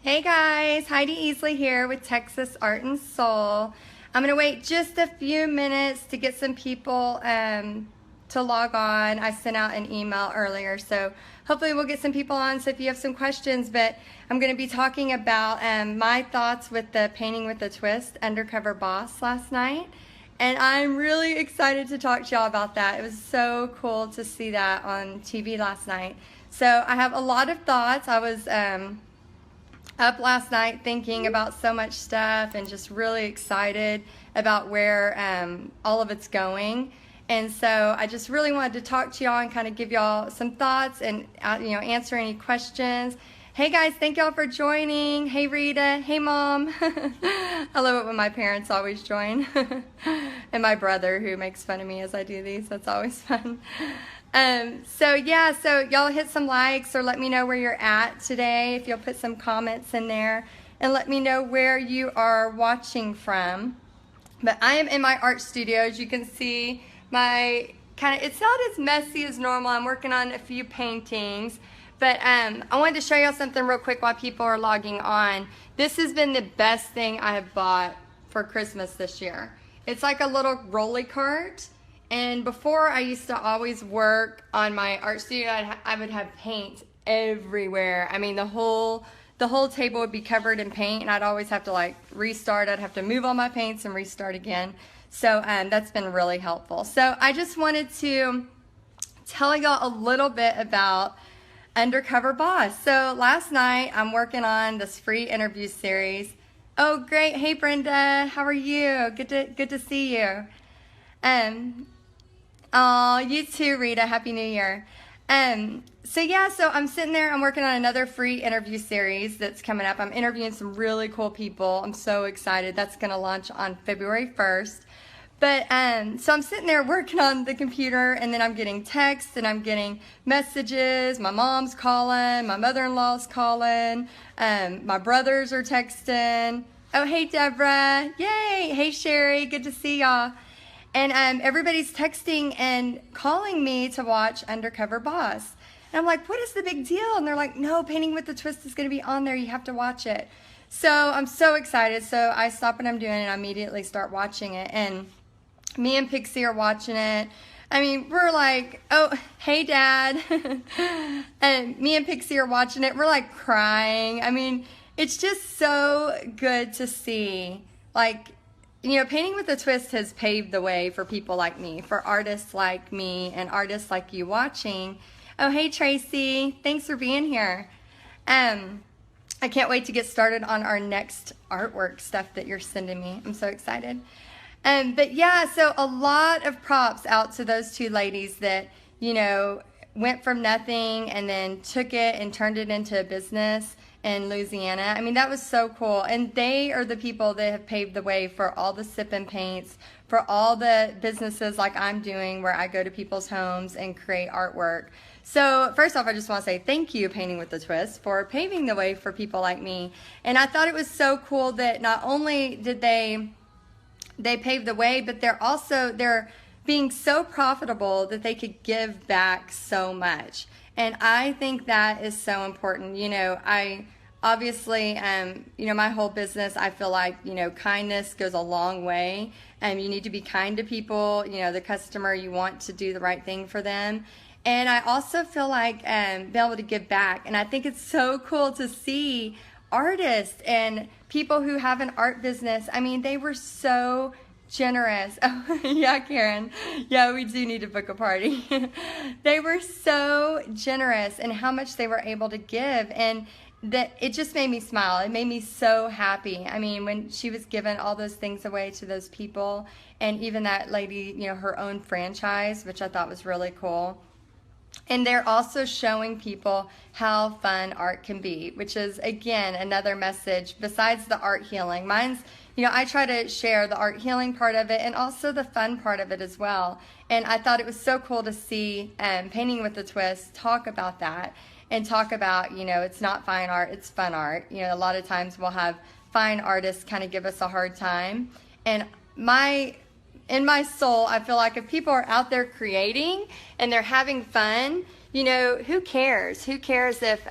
Hey guys, Heidi Easley here with Texas Art and Soul. I'm going to wait just a few minutes to get some people to log on. I sent out an email earlier, so hopefully we'll get some people on. So if you have some questions, but I'm going to be talking about my thoughts with the Painting with a Twist Undercover Boss last night. And I'm really excited to talk to y'all about that. It was so cool to see that on TV last night. So I have a lot of thoughts. I was up last night thinking about so much stuff and just really excited about where all of it's going. And so I just really wanted to talk to y'all and kind of give y'all some thoughts and answer any questions. Hey guys, thank y'all for joining. Hey Rita, hey Mom. I love it when my parents always join. And my brother who makes fun of me as I do these. That's always fun. So y'all hit some likes or let me know where you're at today. If you'll put some comments in there and let me know where you are watching from. But I am in my art studio. As you can see, it's not as messy as normal. I'm working on a few paintings. But I wanted to show y'all something real quick while people are logging on. This has been the best thing I have bought for Christmas this year. It's like a little rolly cart. And before, I used to always work on my art studio. I would have paint everywhere. I mean, the whole table would be covered in paint, and I'd always have to restart. I'd have to move all my paints and restart again. So that's been really helpful. So I just wanted to tell y'all a little bit about Undercover Boss. So last night, I'm working on this free interview series. Oh, great. Hey, Brenda. How are you? Good to see you. Oh, you too, Rita. Happy New Year. So I'm sitting there. I'm working on another free interview series that's coming up. I'm interviewing some really cool people. I'm so excited. That's going to launch on February 1st. But so I'm sitting there working on the computer, and then I'm getting texts and I'm getting messages. My mom's calling. My mother-in-law's calling. My brothers are texting. Oh, hey, Deborah. Yay. Hey, Sherry. Good to see y'all. And everybody's texting and calling me to watch Undercover Boss. And I'm like, what is the big deal? And they're like, no, Painting with a Twist is going to be on there. You have to watch it. So I'm so excited. So I stop what I'm doing and I immediately start watching it. And me and Pixie are watching it. I mean, we're like, oh, hey, Dad. And me and Pixie are watching it. We're like crying. I mean, it's just so good to see. Painting with a Twist has paved the way for people like me, for artists like me and artists like you watching. Oh, hey, Tracy. Thanks for being here. I can't wait to get started on our next artwork stuff that you're sending me. I'm so excited. So a lot of props out to those two ladies that, went from nothing and then took it and turned it into a business in Louisiana. I mean, that was so cool. And they are the people that have paved the way for all the sip and paints, for all the businesses like I'm doing where I go to people's homes and create artwork. So first off, I just want to say thank you, Painting with a Twist, for paving the way for people like me. And I thought it was so cool that not only did they pave the way, but they're being so profitable that they could give back so much. And I think that is so important. I obviously, my whole business, I feel like, kindness goes a long way. You need to be kind to people, the customer, you want to do the right thing for them. And I also feel like being able to give back. And I think it's so cool to see artists and people who have an art business. I mean, they were so generous. Oh, yeah, Karen. Yeah, we do need to book a party. They were so generous in how much they were able to give, and that it just made me smile. It made me so happy. I mean, when she was giving all those things away to those people, and even that lady, her own franchise, which I thought was really cool. And they're also showing people how fun art can be, which is, again, another message besides the art healing. Mine's, I try to share the art healing part of it and also the fun part of it as well. And I thought it was so cool to see Painting with a Twist talk about that and talk about, it's not fine art, it's fun art. A lot of times we'll have fine artists kind of give us a hard time. And in my soul, I feel like if people are out there creating and they're having fun, who cares? Who cares if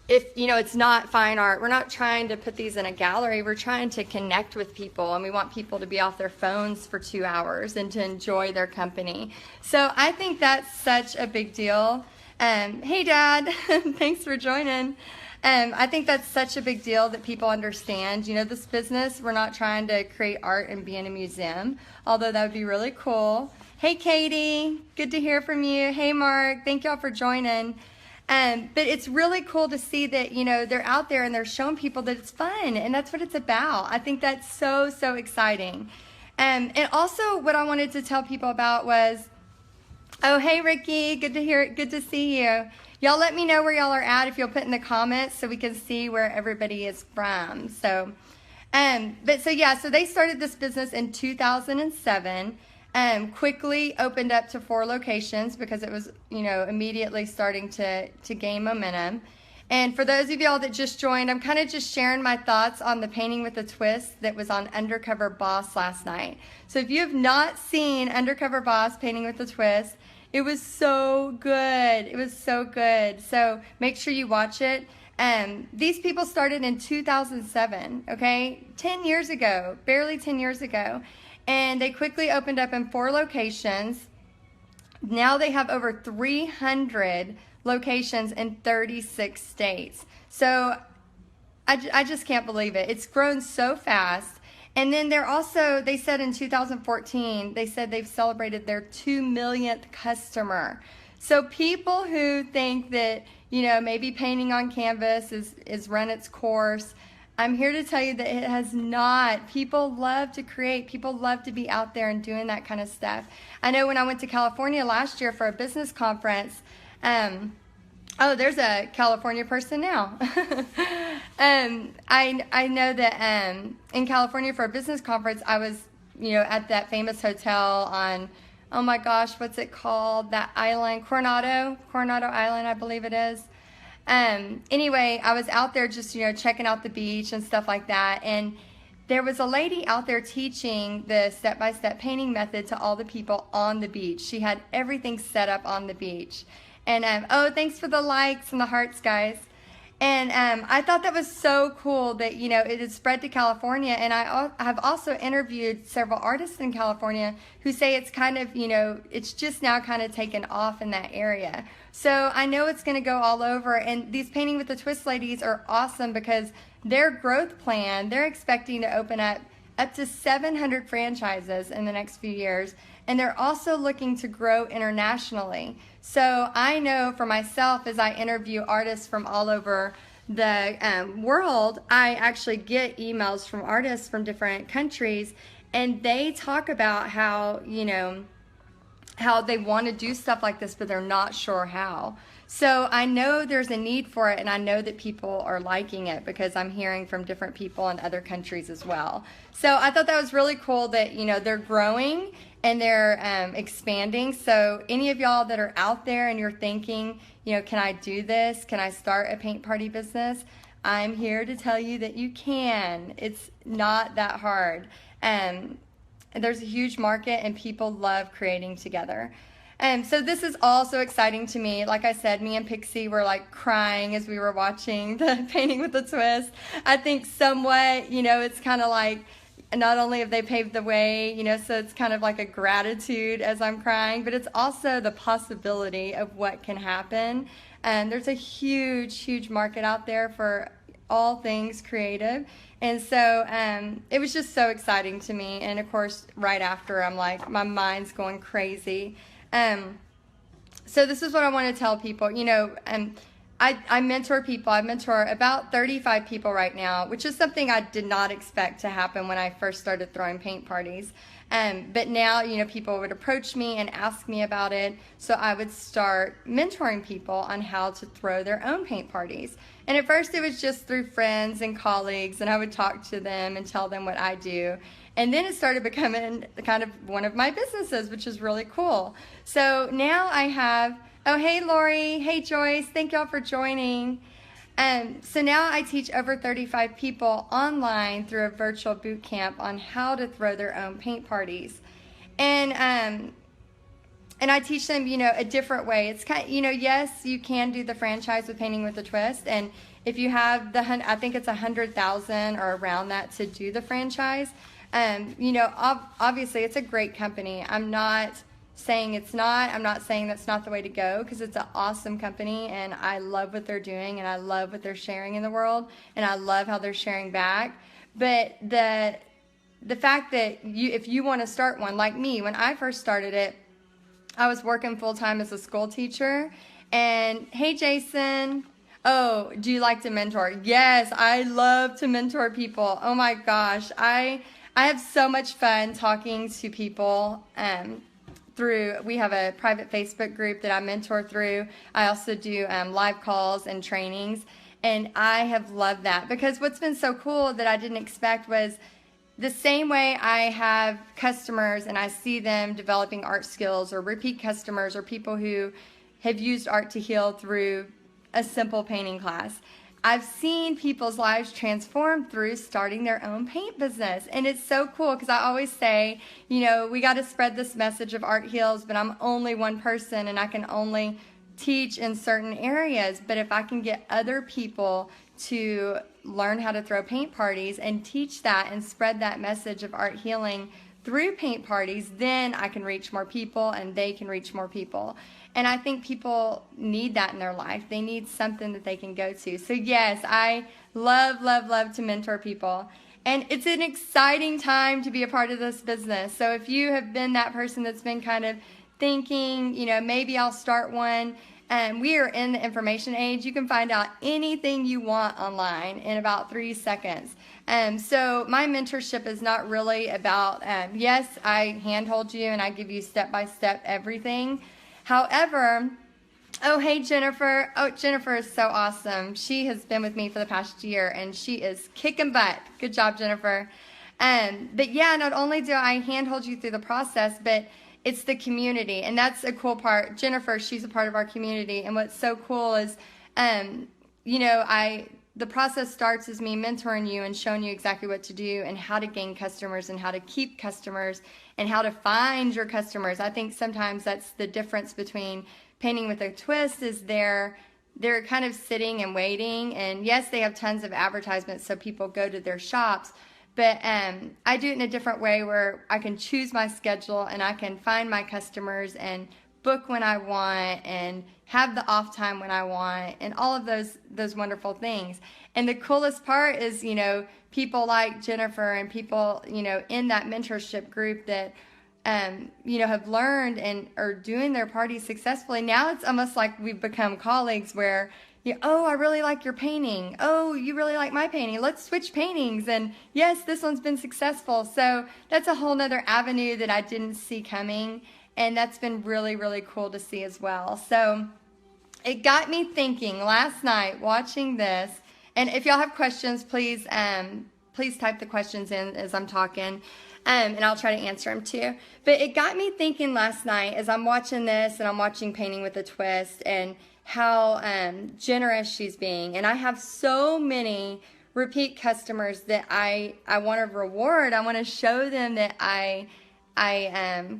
if, it's not fine art, we're not trying to put these in a gallery. We're trying to connect with people, and we want people to be off their phones for 2 hours and to enjoy their company. So I think that's such a big deal. Hey, Dad, thanks for joining. I think that's such a big deal that people understand, this business. We're not trying to create art and be in a museum, although that would be really cool. Hey, Katie, good to hear from you. Hey, Mark, thank y'all for joining. But it's really cool to see that, they're out there and they're showing people that it's fun, and that's what it's about. I think that's so, so exciting. And also what I wanted to tell people about was, oh, hey, Ricky, good to hear, good to see you. Y'all let me know where y'all are at if you'll put in the comments so we can see where everybody is from. So, so they started this business in 2007. Quickly opened up to 4 locations because it was, immediately starting to gain momentum. And for those of y'all that just joined, I'm kind of just sharing my thoughts on the Painting with a Twist that was on Undercover Boss last night. So if you have not seen Undercover Boss Painting with a Twist, it was so good. It was so good. So make sure you watch it. These people started in 2007, okay? 10 years ago, barely 10 years ago. And they quickly opened up in 4 locations. Now they have over 300 locations in 36 states. So I just can't believe it. It's grown so fast. And then they said in 2014, they said they've celebrated their 2 millionth customer. So people who think that, maybe painting on canvas is run its course, I'm here to tell you that it has not. People love to create. People love to be out there and doing that kind of stuff. I know when I went to California last year for a business conference, oh, there's a California person now. I know that in California for a business conference, I was, at that famous hotel on, oh my gosh, what's it called? That island, Coronado Island, I believe it is. Anyway, I was out there just, checking out the beach and stuff like that. And there was a lady out there teaching the step-by-step painting method to all the people on the beach. She had everything set up on the beach. And, oh, thanks for the likes and the hearts, guys. And I thought that was so cool that, it had spread to California. And I have also interviewed several artists in California who say it's kind of, it's just now kind of taken off in that area. So I know it's going to go all over. And these Painting with a Twist ladies are awesome because their growth plan, they're expecting to open up to 700 franchises in the next few years. And they're also looking to grow internationally. So I know for myself, as I interview artists from all over the world, I actually get emails from artists from different countries, and they talk about how, how they want to do stuff like this, but they're not sure how. So I know there's a need for it, and I know that people are liking it because I'm hearing from different people in other countries as well. So I thought that was really cool that, they're growing and they're expanding. So any of y'all that are out there and you're thinking, can I do this? Can I start a paint party business? I'm here to tell you that you can. It's not that hard. There's a huge market and people love creating together. So this is all so exciting to me. Like I said, me and Pixie were like crying as we were watching the Painting with a Twist. I think somewhat, it's kind of like, not only have they paved the way, so it's kind of like a gratitude as I'm crying, but it's also the possibility of what can happen. And there's a huge, huge market out there for all things creative. And so it was just so exciting to me. And of course, right after, I'm like, my mind's going crazy. So this is what I want to tell people, I mentor people. I mentor about 35 people right now, which is something I did not expect to happen when I first started throwing paint parties. But now, people would approach me and ask me about it. So I would start mentoring people on how to throw their own paint parties. And at first it was just through friends and colleagues, and I would talk to them and tell them what I do. And then it started becoming kind of one of my businesses, which is really cool. So now I have, oh, hey, Lori. Hey, Joyce. Thank y'all for joining. So now I teach over 35 people online through a virtual boot camp on how to throw their own paint parties. And I teach them, a different way. It's kind of, yes, you can do the franchise with Painting with a Twist. And if you have I think it's 100,000 or around that to do the franchise. You know, obviously it's a great company. I'm not saying it's not. I'm not saying that's not the way to go, because it's an awesome company and I love what they're doing and I love what they're sharing in the world and I love how they're sharing back. But the fact that if you want to start one, like me, when I first started it, I was working full-time as a school teacher. And hey, Jason. Oh, do you like to mentor? Yes, I love to mentor people. Oh my gosh. I have so much fun talking to people we have a private Facebook group that I mentor through. I also do live calls and trainings. And I have loved that, because what's been so cool that I didn't expect was the same way I have customers and I see them developing art skills, or repeat customers, or people who have used Art to Heal through a simple painting class. I've seen people's lives transform through starting their own paint business. And it's so cool, because I always say, you know, we got to spread this message of Art Heals, but I'm only one person and I can only teach in certain areas. But if I can get other people to learn how to throw paint parties and teach that and spread that message of art healing through paint parties, then I can reach more people and they can reach more people. And I think people need that in their life. They need something that they can go to. So yes, I love, love, love to mentor people. And it's an exciting time to be a part of this business. So if you have been that person that's been kind of thinking, you know, maybe I'll start one, we are in the information age. You can find out anything you want online in about 3 seconds. So my mentorship is not really about, yes, I handhold you and I give you step-by-step everything. However, oh, hey, Jennifer. Oh, Jennifer is so awesome. She has been with me for the past year, and she is kicking butt. Good job, Jennifer. But yeah, not only do I handhold you through the process, but it's the community, and that's a cool part. Jennifer, she's a part of our community, and what's so cool is, you know, the process starts as me mentoring you and showing you exactly what to do and how to gain customers and how to keep customers and how to find your customers. I think sometimes that's the difference between Painting with a Twist, is they're kind of sitting and waiting, and yes, they have tons of advertisements so people go to their shops, but I do it in a different way where I can choose my schedule and I can find my customers and book when I want and have the off time when I want and all of those wonderful things. And the coolest part is, you know, people like Jennifer and people, you know, in that mentorship group that, you know, have learned and are doing their parties successfully. Now it's almost like we've become colleagues where, oh, I really like your painting. Oh, you really like my painting. Let's switch paintings. And yes, this one's been successful. So that's a whole nother avenue that I didn't see coming. And that's been really, really cool to see as well. So it got me thinking last night watching this. And if y'all have questions, please type the questions in as I'm talking. And I'll try to answer them too. But it got me thinking last night as I'm watching this and I'm watching Painting with a Twist and how generous she's being. And I have so many repeat customers that I want to reward. I want to show them that I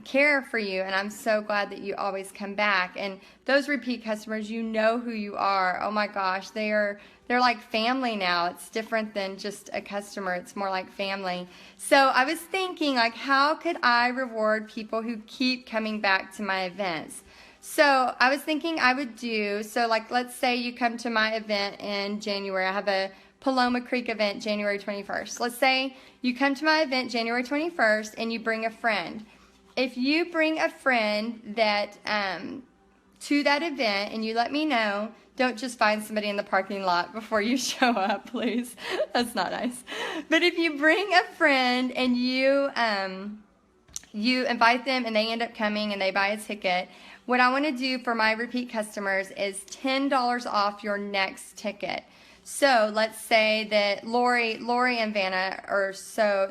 care for you, and I'm so glad that you always come back. And those repeat customers, you know who you are. Oh my gosh, they're like family now. It's different than just a customer. It's more like family. So I was thinking, like, how could I reward people who keep coming back to my events? So I was thinking I would do, so like let's say you come to my event in January. I have a Paloma Creek event January 21st. Let's say you come to my event January 21st and you bring a friend. If you bring a friend that to that event and you let me know, don't just find somebody in the parking lot before you show up, please. That's not nice. But if you bring a friend and you invite them and they end up coming and they buy a ticket, what I want to do for my repeat customers is $10 off your next ticket. So let's say that Lori and Vanna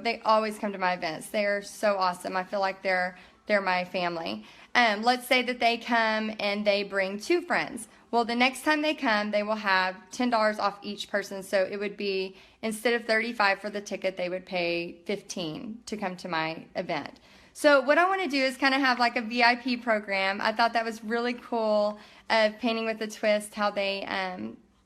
they always come to my events. They're so awesome. I feel like they're my family. Let's say that they come and they bring 2 friends. Well, the next time they come, they will have $10 off each person. So it would be, instead of $35 for the ticket, they would pay $15 to come to my event. So what I want to do is kind of have like a VIP program. I thought that was really cool of Painting with a Twist, how they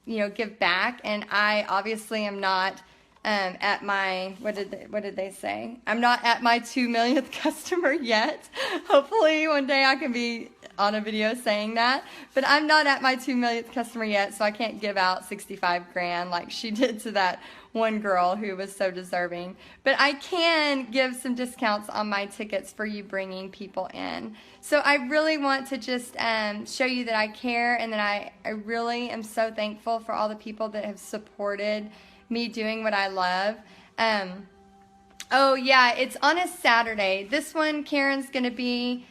give back. And I obviously am not at my, what did they say? I'm not at my 2 millionth customer yet. Hopefully one day I can be on a video saying that, but I'm not at my 2 millionth customer yet, so I can't give out 65 grand like she did to that one girl who was so deserving. But I can give some discounts on my tickets for you bringing people in. So I really want to just show you that I care, and that I really am so thankful for all the people that have supported me doing what I love. Oh yeah, it's on a Saturday. This one, Karen's going to be,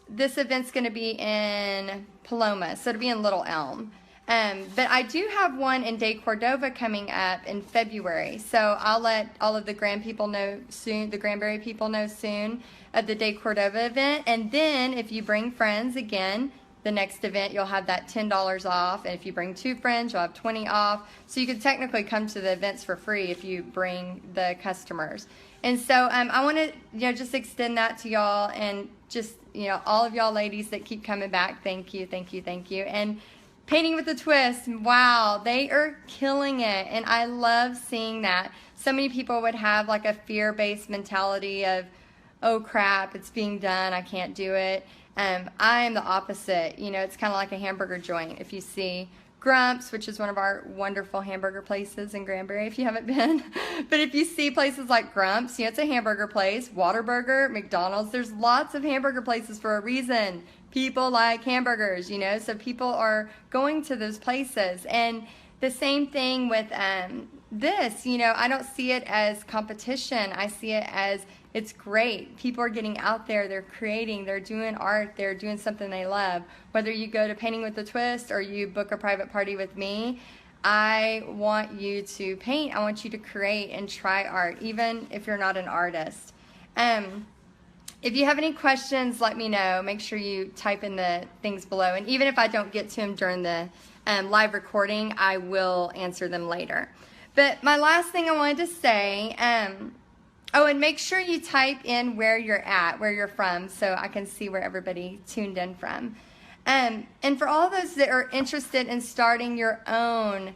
this event's going to be in Paloma, so it'll be in Little Elm. But I do have one in De Cordova coming up in February, so I'll let all of the Grand people know soon, the Granbury people know soon of the De Cordova event. And then if you bring friends, again, the next event you'll have that $10 off, and if you bring 2 friends you'll have 20 off. So you can technically come to the events for free if you bring the customers. And so I want to just extend that to y'all, and just all of y'all ladies that keep coming back, thank you, thank you, thank you. And Painting with a Twist, wow, they are killing it, and I love seeing that. So many people would have like a fear-based mentality of, oh crap, it's being done, I can't do it. I am the opposite. It's kind of like a hamburger joint. If you see Grump's, which is one of our wonderful hamburger places in Granbury, if you haven't been, but if you see places like Grump's, it's a hamburger place. Whataburger, McDonald's, there's lots of hamburger places for a reason. People like hamburgers, so people are going to those places. And the same thing with this, I don't see it as competition. I see it as it's great. People are getting out there, they're creating, they're doing art, they're doing something they love. Whether you go to Painting with a Twist or you book a private party with me, I want you to paint, I want you to create and try art, even if you're not an artist. If you have any questions, let me know. Make sure you type in the things below. And even if I don't get to them during the live recording, I will answer them later. But my last thing I wanted to say, oh, and make sure you type in where you're at, where you're from, so I can see where everybody tuned in from. And for all those that are interested in starting your own,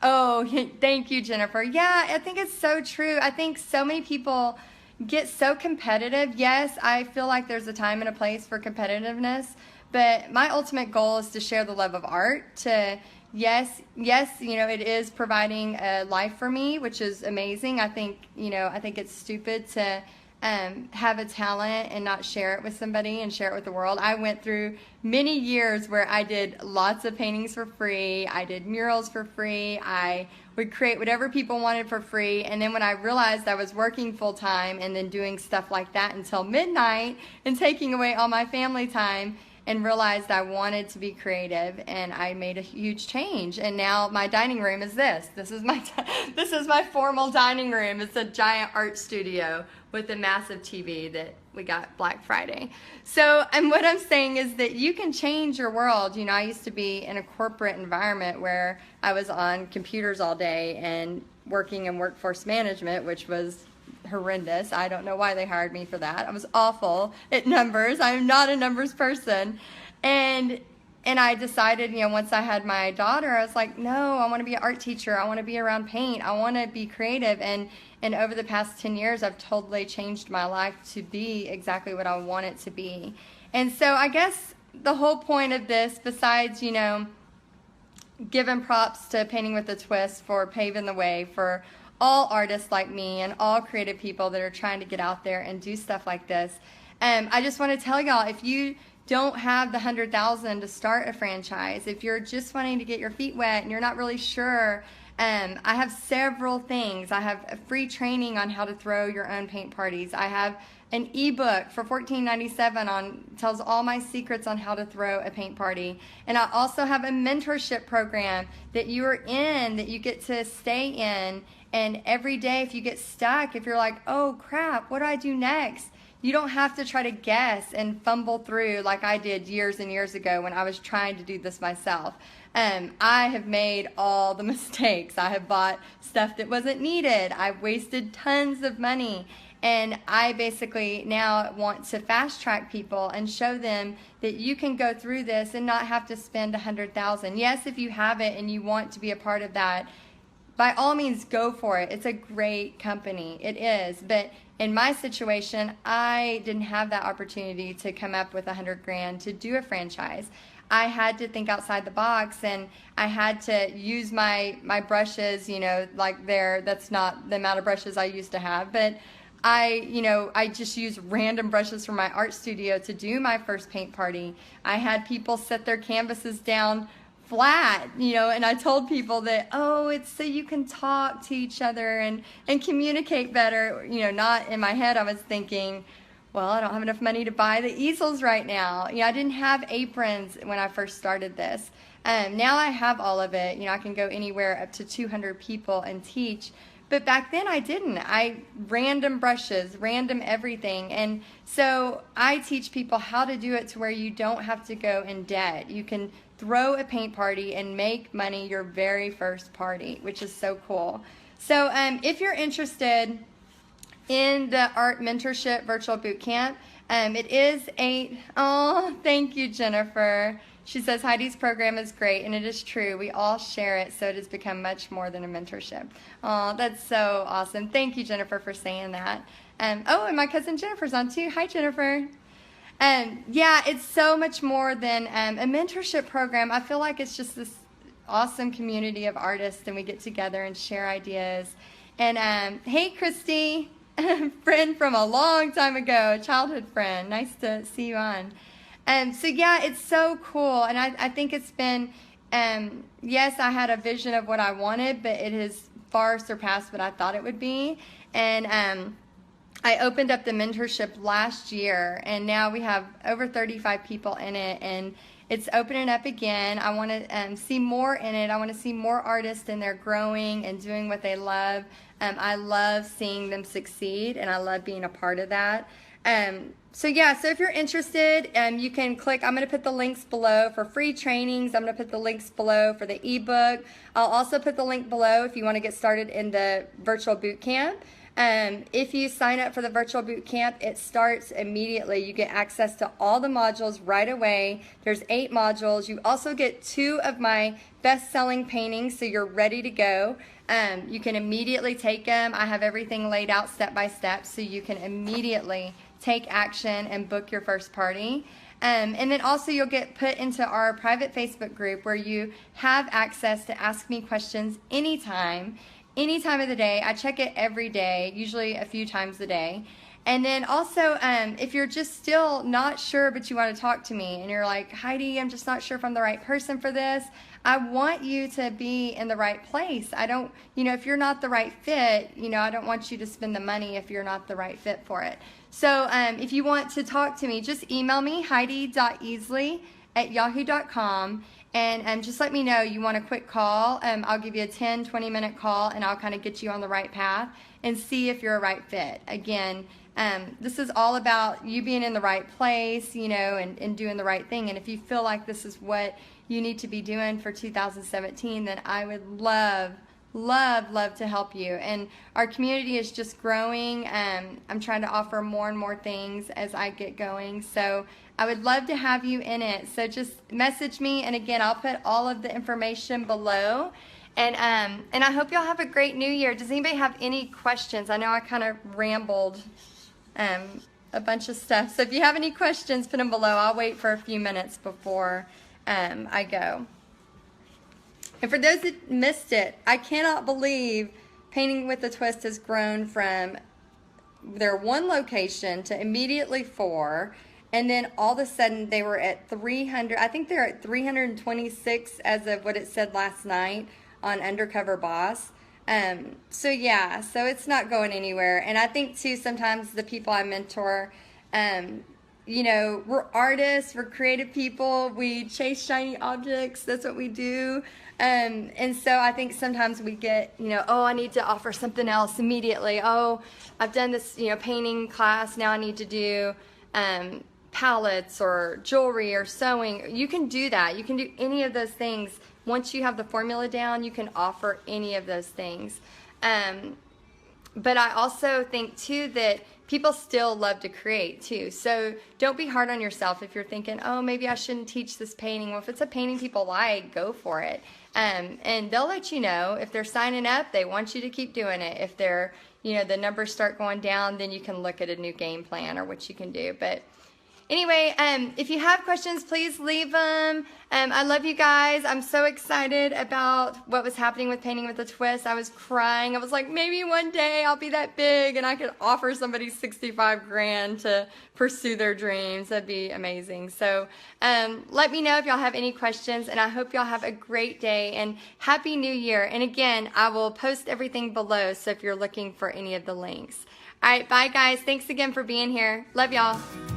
oh, thank you, Jennifer. Yeah, I think it's so true. I think so many people get so competitive. Yes, I feel like there's a time and a place for competitiveness, but my ultimate goal is to share the love of art, to Yes, it is providing a life for me, which is amazing. I think it's stupid to have a talent and not share it with somebody and share it with the world. I went through many years where I did lots of paintings for free. I did murals for free. I would create whatever people wanted for free. And then when I realized I was working full time and then doing stuff like that until midnight and taking away all my family time, and realized I wanted to be creative, and I made a huge change. And now my dining room is this. This is my formal dining room. It's a giant art studio with a massive TV that we got Black Friday. So, and what I'm saying is that you can change your world. I used to be in a corporate environment where I was on computers all day and working in workforce management, which was horrendous. I don't know why they hired me for that. I was awful at numbers. I'm not a numbers person. And I decided, once I had my daughter, I was like, no, I want to be an art teacher. I want to be around paint. I want to be creative. And over the past 10 years, I've totally changed my life to be exactly what I want it to be. And so I guess the whole point of this, besides, giving props to Painting with a Twist for paving the way for all artists like me and all creative people that are trying to get out there and do stuff like this. I just want to tell y'all, if you don't have the $100,000 to start a franchise, if you're just wanting to get your feet wet and you're not really sure, I have several things. I have a free training on how to throw your own paint parties. I have an ebook for $14.97 tells all my secrets on how to throw a paint party. And I also have a mentorship program that you are in, that you get to stay in. And every day, if you get stuck, if you're like, oh crap, what do I do next? You don't have to try to guess and fumble through like I did years and years ago when I was trying to do this myself. I have made all the mistakes. I have bought stuff that wasn't needed. I've wasted tons of money. And I basically now want to fast track people and show them that you can go through this and not have to spend $100,000. Yes, if you have it and you want to be a part of that, by all means, go for it. It's a great company. It is. But in my situation, I didn't have that opportunity to come up with $100,000 to do a franchise. I had to think outside the box, and I had to use my brushes, that's not the amount of brushes I used to have, but I just used random brushes from my art studio to do my first paint party. I had people set their canvases down flat, and I told people that, it's so you can talk to each other and communicate better. Not in my head, I was thinking, well, I don't have enough money to buy the easels right now. I didn't have aprons when I first started this. Now I have all of it. I can go anywhere up to 200 people and teach. But back then I didn't. Random brushes, random everything. And so I teach people how to do it to where you don't have to go in debt. You can throw a paint party and make money your very first party, which is so cool. So if you're interested in the Art Mentorship Virtual Bootcamp, it is thank you, Jennifer. She says, Heidi's program is great, and it is true. We all share it, so it has become much more than a mentorship. Oh, that's so awesome. Thank you, Jennifer, for saying that. And my cousin Jennifer's on too. Hi, Jennifer. Yeah, it's so much more than a mentorship program. I feel like it's just this awesome community of artists, and we get together and share ideas. And hey, Christy, friend from a long time ago, a childhood friend. Nice to see you on. So yeah, it's so cool, and I think it's been, yes, I had a vision of what I wanted, but it has far surpassed what I thought it would be. And I opened up the mentorship last year, and now we have over 35 people in it, and it's opening up again. I want to see more in it. I want to see more artists in there growing and doing what they love. I love seeing them succeed, and I love being a part of that. So if you're interested, you can click. I'm going to put the links below for free trainings. I'm going to put the links below for the ebook. I'll also put the link below if you want to get started in the virtual boot camp. If you sign up for the virtual boot camp, it starts immediately. You get access to all the modules right away. There's 8 modules. You also get 2 of my best-selling paintings, so you're ready to go. You can immediately take them. I have everything laid out step by step, so you can immediately take action and book your first party. And then also you'll get put into our private Facebook group where you have access to ask me questions anytime of the day. I check it every day, usually a few times a day. And then also, if you're just still not sure but you want to talk to me and you're like, Heidi, I'm just not sure if I'm the right person for this, I want you to be in the right place. I don't, if you're not the right fit, I don't want you to spend the money if you're not the right fit for it. So if you want to talk to me, just email me, heidi.easley@yahoo.com, and just let me know you want a quick call. I'll give you a 10-20 minute call, and I'll kind of get you on the right path and see if you're a right fit. Again, this is all about you being in the right place, and doing the right thing. And if you feel like this is what you need to be doing for 2017, then I would love to help you. And our community is just growing. I'm trying to offer more and more things as I get going. So I would love to have you in it. So just message me, and again, I'll put all of the information below. And I hope y'all have a great new year. Does anybody have any questions? I know I kind of rambled a bunch of stuff. So if you have any questions, put them below. I'll wait for a few minutes before I go. And for those that missed it, I cannot believe Painting with a Twist has grown from their one location to immediately 4, and then all of a sudden they were at 300. I think they're at 326 as of what it said last night on Undercover Boss. So it's not going anywhere. And I think too, sometimes the people I mentor, we're artists, we're creative people, we chase shiny objects, that's what we do. And so I think sometimes we get, I need to offer something else immediately. Oh, I've done this, painting class, now I need to do palettes or jewelry or sewing. You can do that. You can do any of those things. Once you have the formula down, you can offer any of those things. But I also think too that people still love to create too. So don't be hard on yourself if you're thinking, oh, maybe I shouldn't teach this painting. Well, if it's a painting people like, go for it. And they'll let you know if they're signing up, they want you to keep doing it. If they're, the numbers start going down, then you can look at a new game plan or what you can do. But anyway, if you have questions, please leave them. I love you guys. I'm so excited about what was happening with Painting with a Twist. I was crying. I was like, maybe one day I'll be that big and I could offer somebody $65,000 to pursue their dreams. That'd be amazing. So let me know if y'all have any questions, and I hope y'all have a great day and Happy New Year. And again, I will post everything below, so if you're looking for any of the links. All right, bye guys. Thanks again for being here. Love y'all.